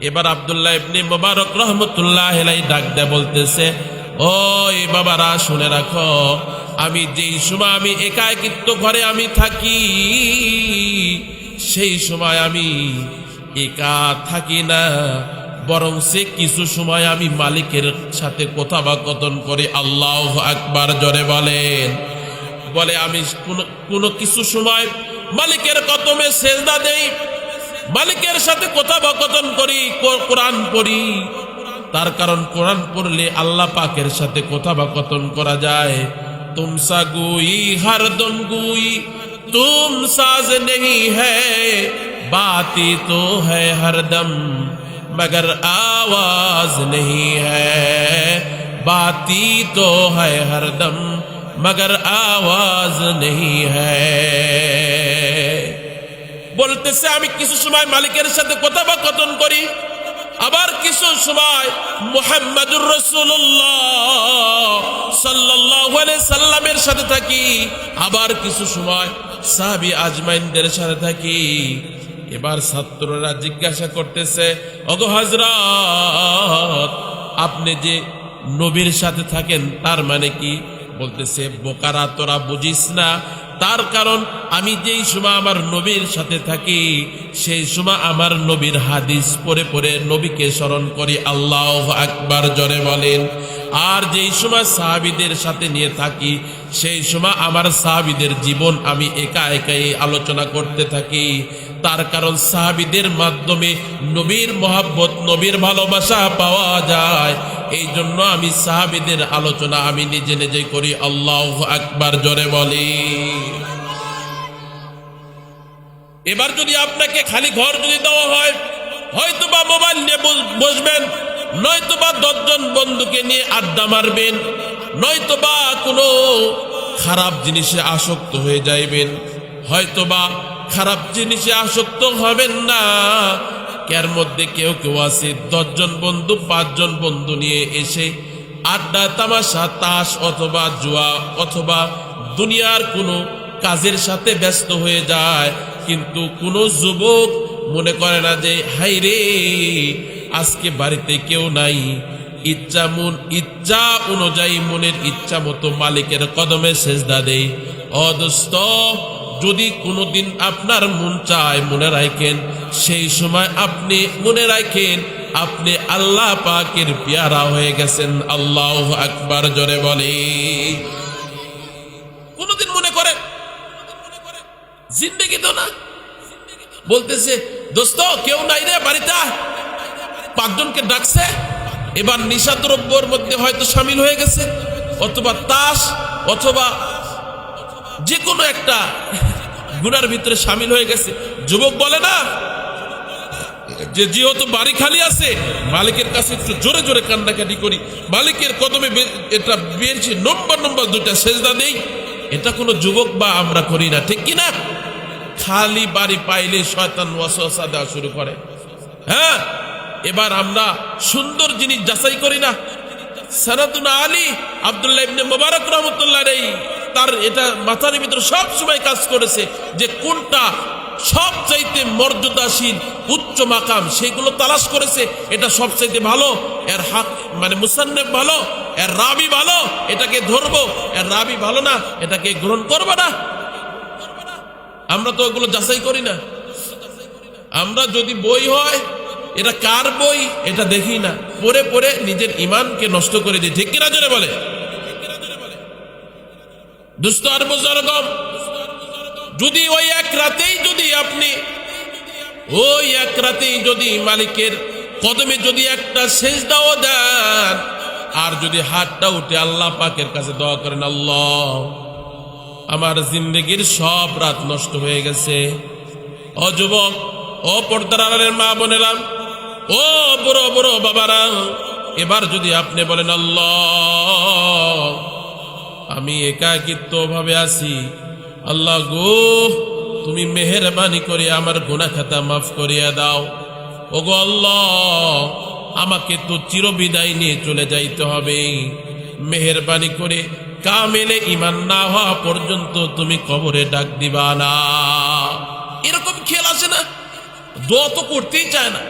এবার আব্দুল্লাহ ইবনে মুবারক রাহমাতুল্লাহ আলাইহি ডাক দিয়ে বলতেছে, ওই বাবারা শুনে রাখো, আমি যেই সময় আমি একাকিত্ব ঘরে আমি থাকি, সেই সময় আমি একা থাকি না, বরং সে কিছু সময় আমি মালিকের সাথে কথোপকথন করি। আল্লাহু আকবার জোরে বলেন। বলে আমি কোনো কিছু সময় মালিকের কদমে সেজদা দেই, মালিকের সাথে কথোপকথন করি, কোরআন পড়ি। তার কারণ কোরআন পড়লে আল্লাহ পাকের সাথে কথোপকথন করা যায়। তুম সা গুই হরদম গুই, তুম সাজ নেহি হ্যায়, বাতি তো হ্যায় হরদম, मगर आवाज नहीं है, बाती तो है हरदम, मगर आवाज नहीं है। বলতেছে আমি কিছু সময় মালিকের সাথে কথোপকথন করি, আবার কিছু সময় মুহাম্মাদুর রাসূলুল্লাহ সাল্লাল্লাহু আলাইহি সাল্লামের সাথে থাকি, আবার কিছু সময় সাহাবী আজমাইনদের সাথে থাকি। এবার ছাত্ররা জিজ্ঞাসা করতেছে, ওগো হযরত, আপনি যে নবীর সাথে থাকেন তার মানে কি? বলতেছে, বোকারা তোরা বুঝিস না, তার কারণ আমি যেই সময় আমার নবীর সাথে থাকি, সেই সময় আমার নবীর হাদিস পড়ে পড়ে নবীকে স্মরণ করি। আল্লাহু আকবার জোরে বলেন। আর যেই সময় সাহাবীদের সাথে নিয়ে থাকি, সেই সময় আমার সাহাবীদের জীবন আমি একা একাই আলোচনা করতে থাকি। তার কারণ সাহাবীদের মাধ্যমে নবীর মহব্বত, নবীর ভালোবাসা পাওয়া যায়। এই জন্য আমি সাহাবীদের আলোচনা আমি নিজে নিজে করি। আল্লাহু আকবার জোরে বলি। এবার যদি আপনাকে খালি ঘর যদি দেওয়া হয়, হয়তোবা মোবাইল নিয়ে বসবেন, নয়তোবা 10 জন বন্ধুকে নিয়ে আড্ডা মারবেন, নয়তোবা কোনো খারাপ জিনিসে আসক্ত হয়ে যাইবেন, হয়তোবা খারাপ জিনিসে আসক্ত হবেন না। এর মধ্যে কেউ কেউ আছে 10 জন বন্ধু, 5 জন বন্ধু নিয়ে এসে আড্ডা, তামাশা, তাস অথবা জুয়া অথবা দুনিয়ার কোনো কাজের সাথে ব্যস্ত হয়ে যায়। কিন্তু কোনো যুবক মনে করে না যে হাই রে, আজকে বাড়িতে কেউ নাই, ইচ্ছা অনুযায়ী মনের ইচ্ছা মতো মালিকের কদমে সেজদা দেই। অদোস্ত, যদি কোনোদিন আপনার মন চায়, মনে রাখেন, সেই সময় আপনি মনে রাখেন আপনি আল্লাহ পাকের পেয়ারা হয়ে গেছেন। আল্লাহু আকবার জোরে বলে। কোনদিন মনে করেন জিন্দেগি তো না, বলতেছে দোস্ত কেউ নাই রে বাড়িতে, পাঁচজনকে ডাকছে, এবার নিশাদ্রব্যর মধ্যে হয়তো সামিল হয়ে গেছে, অথবা তাস, অথবা যে কোনো একটা গুনার ভিতরে সামিল হয়ে গেছে। যুবক বলে না যে যেহেতু বাড়ি খালি আছে, মালিকের কাছে একটু জোরে জোরে কান্নাকাটি করি, মালিকের কদমে এটা বেরছি, নম্বর দুটা সেজদা দেই। এটা কোনো যুবক বা আমরা করি না, ঠিক কিনা? খালি বাড়ি পাইলে শয়তান ওয়াসওয়াসা দেওয়া শুরু করে। হ্যাঁ, এবার আমরা সুন্দর জিনিস যাচাই করি না। সানাতুনা আলী আব্দুল্লাহ ইবনে মুবারক রাহমাতুল্লাহ আলাইহি তার এটা মাথার ভিতরে সব সময় কাজ করেছে যে কোনটা সবচাইতে মর্যাদাশীল উচ্চ মাকাম, সেগুলো তালাশ করেছে। এটা সবচাইতে ভালো, এর হক মানে মুসান্নিফ ভালো, এর রাবি ভালো, এটাকে ধরবো, এর রাবি ভালো না, এটাকে গ্রহণ করবো না। আমরা তো ওগুলো যাচাই করি না। আমরা যদি বই হয় এটা কার বই এটা দেখি না, পড়ে পড়ে নিজের ঈমানকে নষ্ট করে দিই, ঠিক কিনা জোরে বলে? দুস্থ আর বুজুর্গম, যদি ওই এক রাতেই যদি মালিকের কদমে যদি একটা সেজদাও দেন, আর যদি হাতটা উঠে আল্লাহ পাকের কাছে দোয়া করেন, আল্লাহ আমার জিন্দেগির সব রাত নষ্ট হয়ে গেছে। ও যুবক, ও পর্দার আড়ালের মা বোনেরা, ও বড় বড় বাবারা, এবার যদি আপনি বলেন আল্লাহ আমি একাকিত্ব ভাবে আছি, আল্লাহ গো তুমি মেহেরবানি করে আমার গুনাহ খাতা মাফ করিয়া দাও। ওগো আল্লাহ আমাকে তো চিরবিদায় নিয়ে চলে যাইতে হবে, মেহেরবানি করে কামেলে ঈমান না হওয়া পর্যন্ত তুমি কবরে ডাক দিবা না। এরকম খেয়াল আসে না? দোয়া তো করতেই চায় না।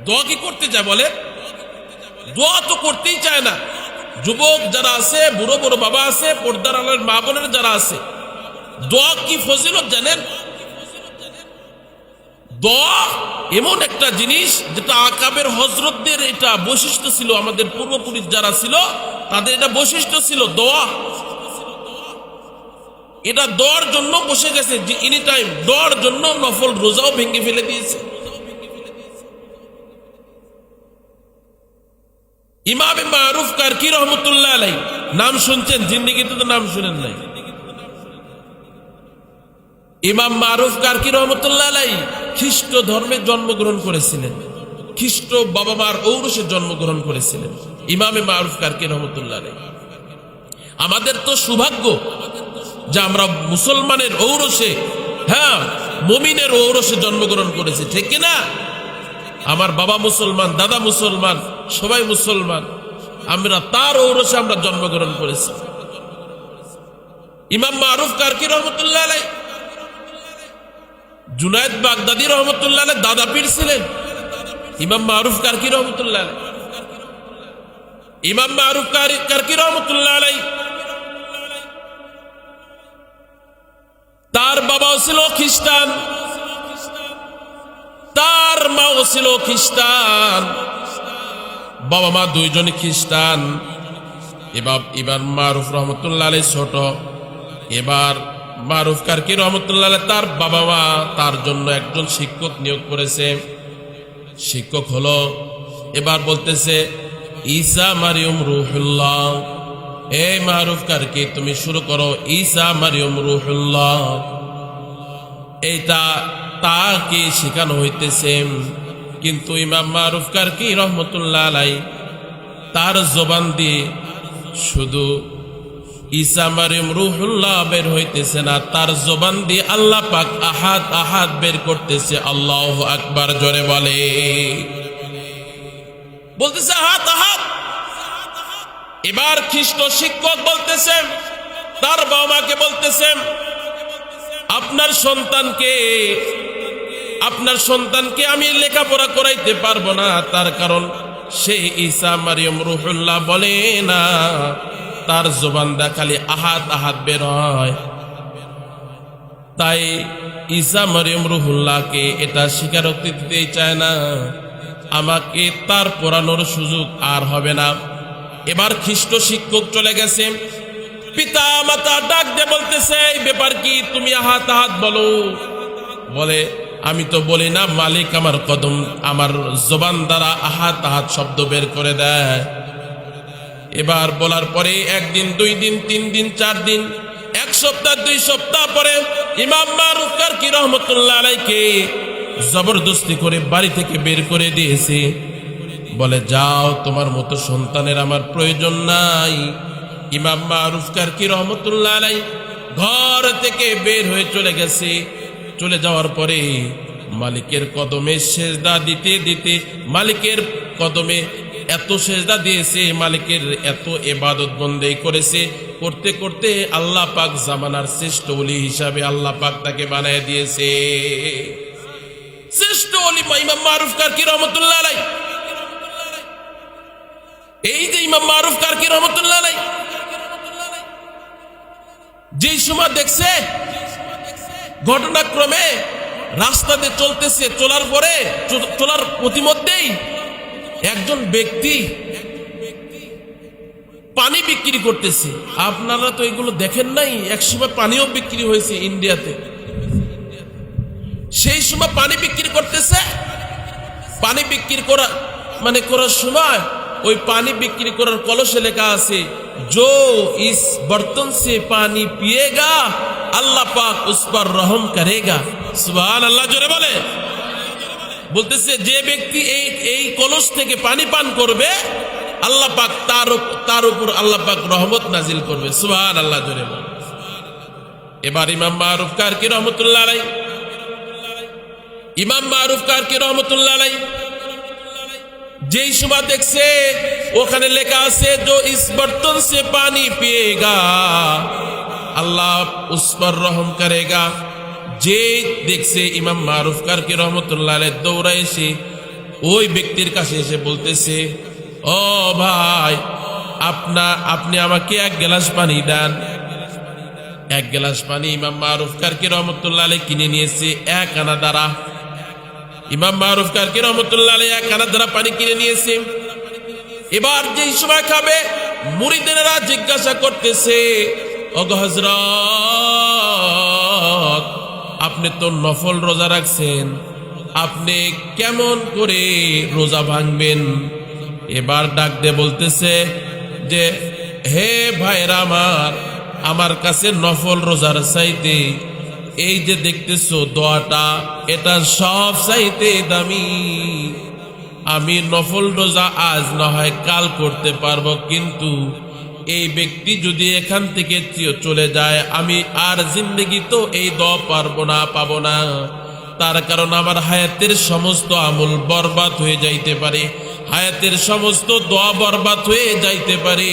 দোয়া কি করতে চায় বলে? দোয়া তো করতেই চায় না। যুবক যারা আছে, বুড়ো বুড়ো বাবা আছে, পর্দার আড়ালের মা বোনের যারা আছে, দোয়া কি ফজিলত জানেন? দোয়া এমন একটা জিনিস যেটা আকাবের হযরতদের এটা বৈশিষ্ট্য ছিল, আমাদের পূর্বপুরুষ যারা ছিল তাদের এটা বৈশিষ্ট্য ছিল দোয়া। এটা দোয়ার জন্য বসে গেছে যে এনি টাইম, দোয়ার জন্য নফল রোজাও ভেঙে ফেলে দিয়েছে। ইমাম মারুফ কারকি রহমতুল্লাহ আলাইহি নাম শুনছেন? জিন্দেগিতে তো নাম শুনেন নাই। ইমাম মারুফ কারকি রহমতুল্লাহ আলাইহি খ্রিস্ট ধর্মে জন্মগ্রহণ করেছিলেন, খ্রিস্ট বাবা মার ঔরসে জন্মগ্রহণ করেছিলেন ইমামে মারুফ কারকি রহমতুল্লাহ আলাইহি। আমাদের তো সৌভাগ্য যে আমরা মুসলমানের ঔরসে, হ্যাঁ মুমিনের ঔরসে জন্মগ্রহণ করেছি, ঠিক কিনা? আমার বাবা মুসলমান, দাদা মুসলমান, সবাই মুসলমান, আমরা তার ঔরসে আমরা জন্মগ্রহণ করেছি। ইমাম মারুফ কারকি রহমতুল্লাহ আলাইহি জুনায়েদ বাগদাদি রহমতুল্লাহ আলাইহি দাদা পীর ছিলেন ইমাম মারুফ কারকি রহমতুল্লাহ আলাইহি। ইমাম মারুফ কারকি রহমতুল্লাহ আলাইহি তার বাবাও ছিল খ্রিস্টান, তার মাও ছিল খ্রিস্টান, বাবা মা দুইজনই খ্রিস্টান। এবার মারুফ রহমতুল্লাহ আলাইহি ছোট, এবার মারুফ কারকি রহমতুল্লাহ আলাইহি তার বাবা মা তার জন্য একজন শিক্ষক নিয়োগ করেছে। শিক্ষক হলো, এবার বলতেছে ঈসা মারিয়ম রূহুল্লাহ। এই মারুফ কারকি তুমি শুরু করো ঈসা মারিয়ম রূহুল্লাহ। এইটা তাকে শেখানো হইতেছে, কিন্তু ইমাম মারুফ কারকি রহমতুল্লাহ আলাইহি তার জবান দিয়ে শুধু ঈসা মারিয়ম রূহুল্লাহ বের হইতেছে না, তার জবান দিয়ে আল্লাহ পাক আহাদ আহাদ বের করতেছে। আল্লাহু আকবার জোরে বলে, বলতেছে আহাদ আহাদ। এবার খ্রিস্ট শিক্ষক বলতেছেন, তার বাবা মাকে বলতেছেন আপনার সন্তানকে আমি লেখাপড়া করাইতে পারবো না, তার কারণ সে ঈসা মারিয়ম রূহুল্লাহ বলে না, তার জবান দা খালি আহাদ আহাদ বের হয়। তাই ঈসা মারিয়ম রূহুল্লাহকে এটা স্বীকারোক্তি দিতে চায় না, আমাকে তার পড়ানোর সুযোগ আর হবে না। এবার খ্রিস্ট শিক্ষক চলে গেছে, পিতা মাতা ডাক দিয়ে বলতেছে এই ব্যাপার কি, তুমি আহাত আহাত বলো। বলে আমি তো বলি না, মালিক আমার কদম আমার জবান দ্বারা আহাত আহাত শব্দ বের করে দেয়। এবার বলার পরে একদিন, 2 দিন, 3 দিন, 4 দিন, 1 সপ্তাহ, 2 সপ্তাহ পরে ইমাম মারুফ কারকি রহমতুল্লাহ আলাইকে জবরদস্তি করে বাড়ি থেকে বের করে দিয়েছে। বলে যাও, তোমার মতো সন্তানের আমার প্রয়োজন নাই। ইমাম মারুফ কারকি রহমতুল্লাহ আলাই ঘর থেকে বের হয়ে চলে গেছে। চলে যাওয়ার পরে মালিকের কদমে সেজদা দিতে দিতে, মালিকের কদমে এত সেজদা দিয়েছে, মালিকের এত ইবাদত বন্দেগি করেছে, করতে করতে আল্লাহ পাক জামানার শ্রেষ্ঠ ওলি হিসাবে আল্লাহ পাক তাকে বানায় দিয়েছে। শ্রেষ্ঠ ওলি ইমাম মারুফ কারকি রহমতুল্লাহ আলাই। এই যে ইমাম মারুফ কারকি রহমতুল্লাহ আলাই যেই সময় দেখছে ঘটনাক্রমে রাস্তাতে চলতেছে, চলার প্রতিমধ্যেই একজন ব্যক্তি পানি বিক্রি করতেছে। আপনারা তো এগুলো দেখেন নাই, একসময় পানিও বিক্রি হয়েছে ইন্ডিয়াতে। সেই সময় পানি বিক্রি করতেছে। পানি বিক্রি করার সময় ওই পানি বিক্রি করার কলসে লেখা আছে, जो इस बर्तन से पानी पिएगा अल्लाह पाक उस पर रहम करेगा। सुभान अल्लाह जोरे बोले। বলতেছে যে ব্যক্তি এই কলস থেকে পানি পান করবে আল্লাহ পাক তার উপর আল্লাহ পাক রহমত নাজিল করবে। সুবহান আল্লাহ জোরে বলে। এবার ইমাম মারুফ কারকি রহমতুল্লাহ আলাই, ইমাম মারুফ কারকি রহমতুল্লাহ আলাই যেই সময় দেখছে ওখানে লেখা আছে, जो इस बर्तन से पानी पिएगा अल्लाह उस पर रहम करेगा। যে দেখছে ইমাম মারুফ কারকি রহমতুল্লাহ আলাই দৌড়ে এসে ওই ব্যক্তির কাছে এসে বলতেছে, ও ভাই, আপনি আমাকে 1 গ্লাস পানি দেন। 1 গ্লাস পানি ইমাম মারুফ কারকি রহমতুল্লাহ আলাই কিনে নিয়েছে 1 আনা দ্বারা। ইমাম মারুফ কারকি রহমতুল্লাহ আলাই 1 আনা দ্বারা পানি কিনে নিয়েছে। এবার যেই সময় খাবে মুরিদেরা জিজ্ঞাসা করতেছে, ওগো হযরত, আপনি তো নফল রোজা রাখছেন, আপনি কেমন করে রোজা ভাঙবেন? এবার ডাক দিয়ে বলতেছে যে, হে ভাইরা আমার কাছে নফল রোজার চাইতে এই যে দেখতেছো দোয়াটা, এটা সব চাইতে দামি। আমি নফল রোজা আজ না হয় কাল করতে পারবো, কিন্তু এই ব্যক্তি যদি এখান থেকে চলে যায় আমি আর জিন্দগি তো এই দোয়া পাবো না। তার কারণ আমার হায়াতের সমস্ত আমল বরবাদ হয়ে যাইতে পারে, হায়াতের সমস্ত দোয়া বরবাদ হয়ে যাইতে পারে।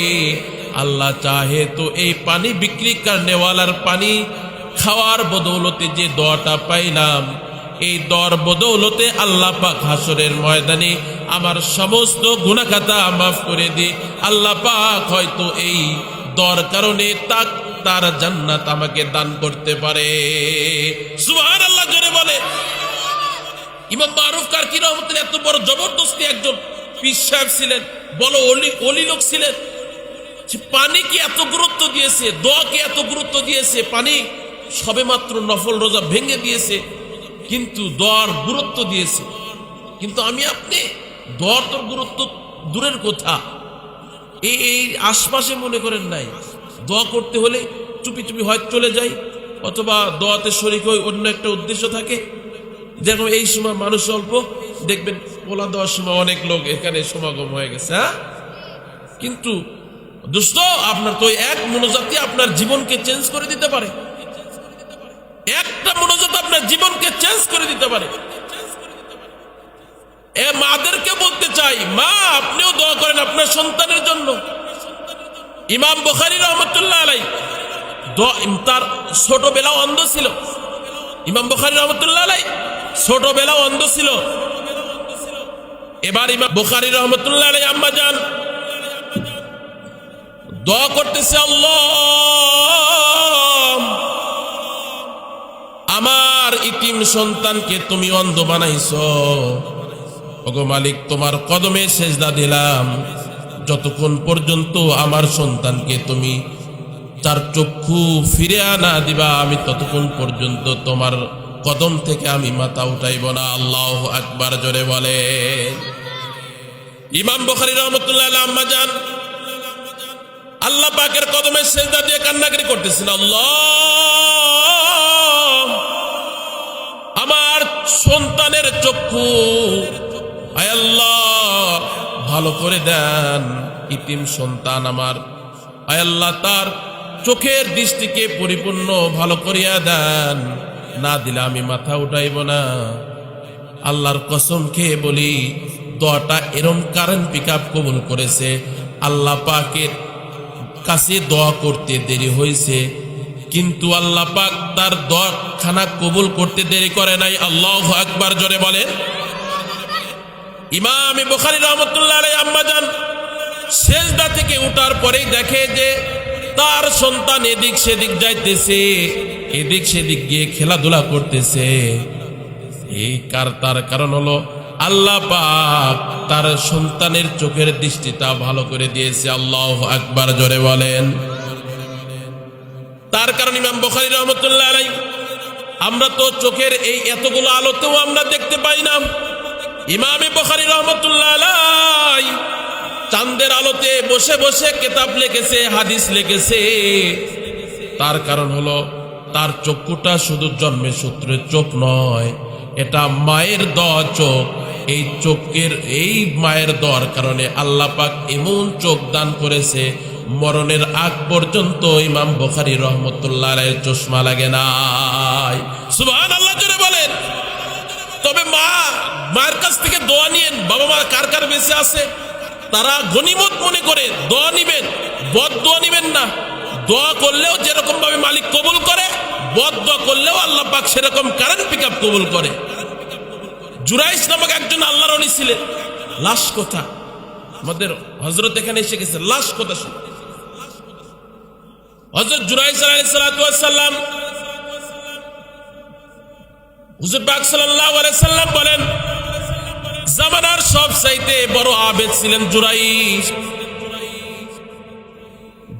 আল্লাহ চাহে তো এই পানি বিক্রি করনেওয়ালার পানি খাওয়ার বদৌলতে যে দোয়াটা পাইলাম, এই দোয়ার বদৌলতে আল্লাহ পাক হাসরের ময়দানে আমার সমস্ত গুনাহ খাতা মাফ করে দি। আল্লাহ পাক হয়তো এই দোয়ার কারণে তার জান্নাত আমাকে দান করতে পারে। সুবহানাল্লাহ জোরে বলে। ইমাম মারুফ কারকি রহমতুল্লাহ এত বড় জবরদস্তি একজন পীর সাহেব ছিলেন, বলো ওলি লোক ছিলেন। পানিকে এত গুরুত্ব দিয়েছে, দোয়াকে এত গুরুত্ব দিয়েছে। পানি সবেমাত্র নফল রোজা ভেঙে দিয়েছে, কিন্তু দোয়ার গুরুত্ব দিয়েছে। কিন্তু আমি আপনি দোয়ার তোর গুরুত্ব দূরের কথা, এই আশপাশে মনে করেন নাই। দোয়া করতে হলে চুপি চুপি হয়তো চলে যাই, অথবা দোয়াতে শরীক হয়ে অন্য একটা উদ্দেশ্য থাকে। যেমন এই সময় মানুষ অল্প, দেখবেন পোলা দেওয়ার সময় অনেক লোক এখানে সমাগম হয়ে গেছে। হ্যাঁ, কিন্তু দোস্ত, আপনার তো এক মনোজাতি আপনার জীবনকে চেঞ্জ করে দিতে পারে। একটা মনোজাত আপনার জীবনকে চেঞ্জ করে দিতে পারে। এ মাদেরকে বলতে চাই, মা আপনিও দোয়া করেন আপনার সন্তানের জন্য। ইমাম বুখারী রহমতুল্লাহ আলাইহি তার ছোটবেলাও অন্ধ ছিল। ইমাম বুখারী রহমতুল্লাহ আলাইহি ছোটবেলাও অন্ধ ছিল। এবার ইমাম বুখারী রহমতুল্লাহ আলাইহি আম্মা জান দোয়া করতেছে, আল্লাহ আমার ইতিম সন্তানকে তুমি অন্ধ বানাইছো, ওগো মালিক তোমার কদমে সেজদা দিলাম। যতক্ষণ পর্যন্ত আমার সন্তানকে তুমি তার চক্ষু ফিরে আনা দিবা, আমি ততক্ষণ পর্যন্ত তোমার কদম থেকে আমি মাথা উঠাইব না। আল্লাহু আকবার জোরে বলেন। ইমাম বুখারী রাহমাতুল্লাহ আলাইহি আম্মা জান আল্লাহ পাকের কদমে সিজদা দিয়ে কান্নাকাটি করতেছেন, আল্লাহ আমার সন্তানের চক্ষু আয় আল্লাহ ভালো করে দেন, ইতিম সন্তান আমার, আয় আল্লাহ তার চোখের দৃষ্টিকে পরিপূর্ণ ভালো করিয়া দেন, না দিলে আমি মাথা উঠাইব না। আল্লাহর কসম খেয়ে বলি দোয়াটা এরম কারেন্ট পিকআপ কবুল করেছে। আল্লাহ পাকের কাছে দোয়া করতে দেরি হয়েছে, কিন্তু আল্লাহ পাক তার দোয়া খানা কবুল করতে দেরি করে নাই। আল্লাহু আকবার জোরে বলেন। ইমাম বুখারী রাহমাতুল্লাহ আলাইহি আম্মা জান সিজদা থেকে ওঠার পরেই দেখে যে তার সন্তান এদিক সেদিক যাইতেছে, এদিক সেদিক গিয়ে খেলাধুলা করতেছে। তার কারণ হলো আল্লাহ পাক তার সন্তানের চোখের দৃষ্টিটা ভালো করে দিয়েছে। আল্লাহু আকবার জোরে বলেন। তার কারণ ইমাম বুখারী রাহমাতুল্লাহ আলাইহি, আমরা তো চোখের এই এতগুলো আলোতেও আমরা দেখতে পাই না। ইমাম বুখারী রাহমাতুল্লাহ আলাইহি চাঁদের আলোতে বসে বসে কিতাব লিখেছে, হাদিস লিখেছে। তার কারণ হলো তার চক্ষুটা শুধু জন্মে সূত্রের চোখ নয়, এটা মায়ের দেওয়া চোখ। এই চোখের এই মায়ের দেওয়ার কারণে আল্লাহ পাক এমন চোখ দান করেছে মরণের আগ পর্যন্ত ইমাম বুখারী রাহমাতুল্লাহ আলাইহির চশমা লাগে নাই। সুবহানাল্লাহ জোরে বলেন। তবে মায়ের কাছ থেকে দোয়া নিয়েন। বাবা মা কার কার বেঁচে আছে তারা গনিমত মনে করে দোয়া নিবেন, বদ দোয়া নিবেন না। দোয়া করলেও যেরকম ভাবে মালিক কবুল করে, বদ দোয়া করলেও আল্লাহ পাক সেরকম কারেন্ট পিকআপ কবুল করে। জুরাইস নামক একজন আল্লাহর ওলি ছিলেন। লাশ কথা আমাদের হযরত এখানে এসে গেছে, লাশ কথা শুনে হযরত জুরাইস আলাইহিস সালাতু ওয়াস সালাম হুজুর পাক সাল্লাল্লাহু আলাইহি সাল্লাম বলেন জামানার সবচাইতে বড় আবেদ ছিলেন জুরাইস।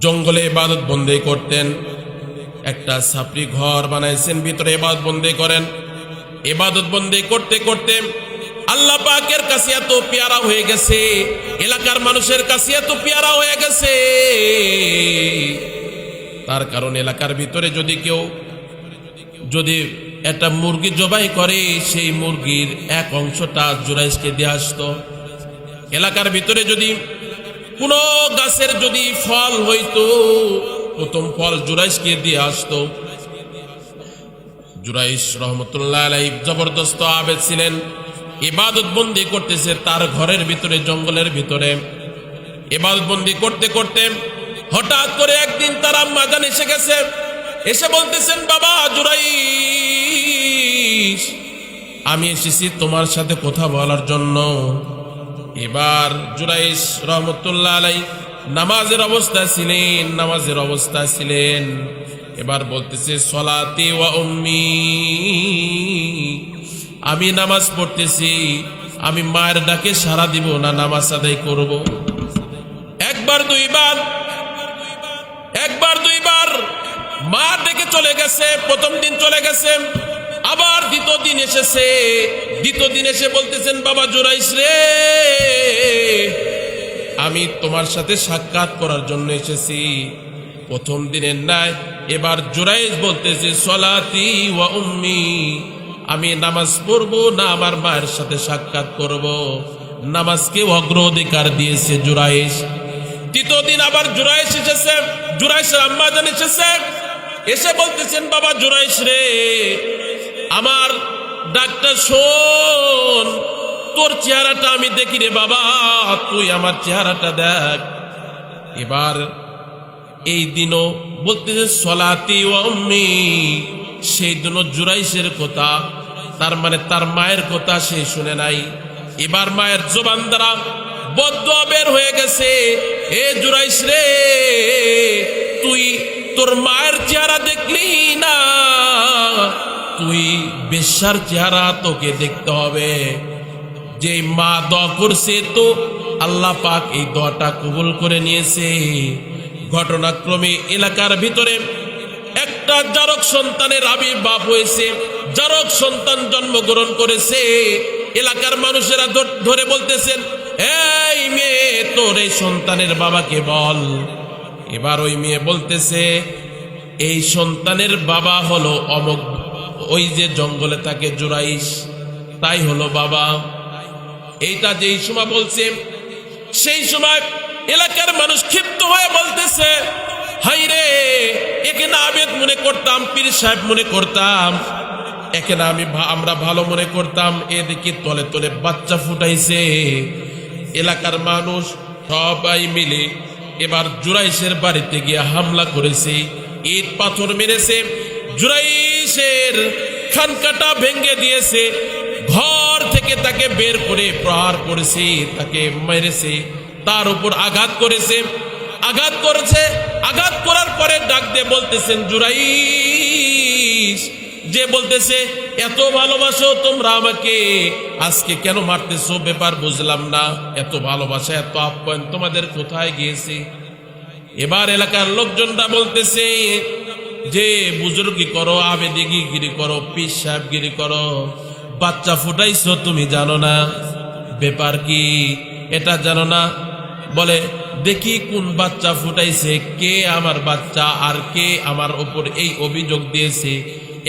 জঙ্গলে ইবাদত বন্দেগি করতেন, একটা ছাপরি ঘর বানাইছেন, ভিতরে ইবাদত বন্দেগি করেন। ইবাদত বন্দেগি করতে করতে আল্লাহ পাকের কাছে এত পেয়ারা হয়ে গেছে, এলাকার মানুষের কাছে এত পেয়ারা হয়ে গেছে। তার কারণ এলাকার ভিতরে যদি কেউ একটা মুরগি জবাই করে, সেই মুরগির এক অংশটা জুরাইসকে দিয়ে আসতো। এলাকার ভিতরে যদি কোনো গাছের যদি ফল হইতো, প্রথম ফল জুরাইসকে দিয়ে আসতো। জুরাইস রহমতুল্লাহ আলাইহি জবরদস্ত আবেদ ছিলেন। ইবাদত বন্দি করতেছে তার ঘরের ভিতরে, জঙ্গলের ভিতরে ইবাদত বন্দি করতে করতে হঠাৎ করে একদিন তার আম্মা জান এসে গেছে। এসে বলতেছেন, বাবা জুরাইস, আমি এসেছি তোমার সাথে কথা বলার জন্য। এবার জুরাইস রহমতুল্লাহ আলাইহি নামাজের অবস্থায় ছিলেন। এবার বলতেছে, সলাতি ওয়া উম্মি, আমি নামাজ পড়তেছি, আমি মায়ের ডাকে সাড়া দিব না নামাজ আদায় করব। একবার দুইবার মা ডেকে চলে গেছে। প্রথম দিন চলে গেছে, আবার দ্বিতীয় দিন এসেছে। দ্বিতীয় দিন এসে বলতেছেন, বাবা জুরাইস রে, আমি তোমার সাথে সাক্ষাৎ করার জন্য এসেছি। প্রথম দিনের নাই এবার জুরাইস বলতেছে, সলাতি ওয়া উম্মি, আমি নামাজ পড়বো না আমার মায়ের সাথে সাক্ষাৎ করব। নামাজকে অগ্রাধিকার দিয়েছে জুরাইস। তৃতীয় দিন আবার জুরাইস এসেছে, জুরাইসের আম্মা জান এসেছে। এসে বলতেছেন, বাবা জুরাইস রে, আমার ডাকটা শোন, তোর চেহারাটা আমি দেখি রে বাবা, তুই আমার চেহারাটা দেখ। এবার এই দিনও বলতেছে সলাতি ওয়া উম্মি, সেই দিনও জুরাইসের কথা, তার মানে তার মায়ের কথা সে শুনে নাই। এবার মায়ের জবান দ্বারা বদদুয়া বের হয়ে গেছে, এ জুরাইস রে, তুই তোর মায়ের চেহারা দেখলি না, তুই বেশ্যার চেহারা তোকে দেখতে হবে। যে মা দোয়া করছে তো আল্লাহ পাক এই দোয়াটা কবুল করে নিয়েছে। ঘটনাক্রমে এলাকার ভিতরে একটা জারক সন্তানের আবির্ভাব হয়েছে। জারক সন্তান জন্মগ্রহণ করেছে। এলাকার মানুষেরা ধরে বলতেছেন, এই মেয়ে তোর এই সন্তানের বাবাকে বল। এবার ওই মেয়ে বলতেছে, এই সন্তানের বাবা হলো অমুক, ওই যে জঙ্গলে থাকে জুরাইশ, তাই হলো বাবা। এইটা যেই সময় বলছে, সেই সময় এলাকার মানুষ ক্ষিপ্ত হয়ে বলতেছে, হাই রে, একে না আবেদ মনে করতাম, পীর সাহেব মনে করতাম, একে না আমরা ভালো মনে করতাম, এ দেখি তলে তলে বাচ্চা ফুটাইছে। এলাকার মানুষ সবাই মিলে এবার জুরাইশের বাড়িতে গিয়ে হামলা করেছে, ইট পাথর মেরেছে, জুরাইশের খানকাটা ভেঙে দিয়েছে, ঘর থেকে তাকে বের করে প্রহার করেছে, তাকে মেরেছে, তার উপর আঘাত করেছে, আঘাত করার পরে ডাক দিয়ে বলতেছেন, জুরাইশ, যে বলতেছে এত ভালোবাসো তোমরা আমাকে, আজকে কেন মারতেছো? ব্যাপার বুঝলাম না, এত ভালোবাসা এত আপ্যায়ন তোমাদের কোথায় গিয়েছে? এবার এলাকার লোকজনরা বলতেছে যে বুজুর্গি করো, আবেদিগিরি করো, পীর সাহেবগিরি করো, বাচ্চা ফুটাইছো তুমি জানো না? ব্যাপার কি এটা জানো না? বলে দেখি কোন বাচ্চা ফুটাইছে, কে আমার বাচ্চা আর কে আমার উপর এই অভিযোগ দিয়েছে।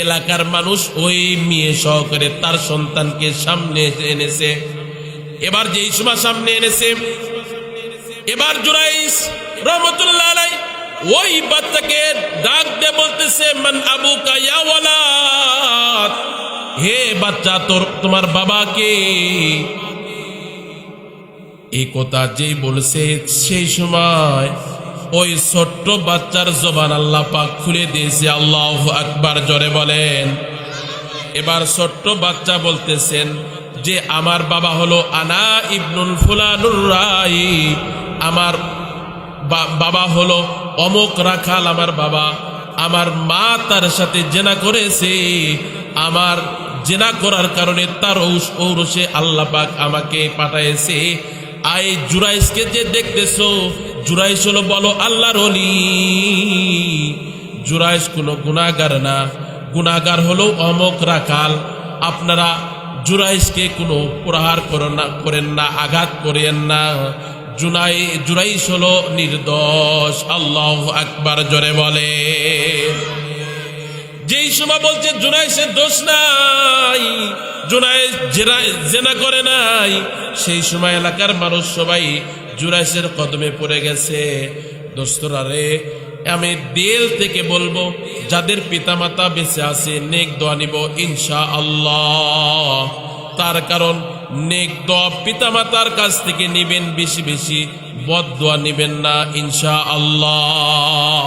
এলাকার মানুষ ওই মেয়ে সহকারে তার সন্তানকে সামনে এনেছে। এবার যেই সময় সামনে এনেছে, এবার জুরাইশ রহমতুল্লাহ আলাইহি ওই বাচ্চাকে ডাক দিয়ে বলতেছে, মান আবুকা ইয়া ওয়ালাদ, হে বাচ্চা তোমার বাবা কে? এই কথা যেই বলছে, সেই সময় ওই ছোট্ট বাচ্চার জবান আল্লাহ পাক খুলে দিয়েছে। আল্লাহু আকবার, জোরে বলেন। এবার ছোট্ট বাচ্চা বলতেছেন যে আমার বাবা হলো আনা ইবনুল ফুলানুর রাই, আমার বাবা হলো অমুক রাখাল, আমার বাবা, আমার মা তার সাথে জেনা করেছে, আমার জেনা করার কারণে তার ঔরসে আল্লাহ পাক আমাকে পাঠাইছে। আই জুরাইশকে যে দেখতেছো, জুরাইশ হলো বলো আল্লাহর ওলি, জুরাইশ কোনো গুনাহগার না, গুনাহগার হলো অমুক রাখাল। আপনারা জুরাইশকে কোনো প্রহার করেন না, আঘাত করেন না, জুরাইশ হলো নির্দোষ। আল্লাহু আকবার, জোরে বলে। যেই সময় বলছে জুরাইশের দোষ নাই, জুরাইশ জেনা করে নাই, সেই সময় এলাকার মানুষ সবাই জুরাইশের কদমে পড়ে গেছে। দোস্তরা রে, আমি দিল থেকে বলবো, যাদের পিতামাতা বেঁচে আছে নেক দোয়া নিব ইনশাআল্লাহ। তার কারণ নেক দোয়া পিতামাতার কাছ থেকে নিবেন বেশি বেশি, বদ দোয়া নিবেন না ইনশাআল্লাহ।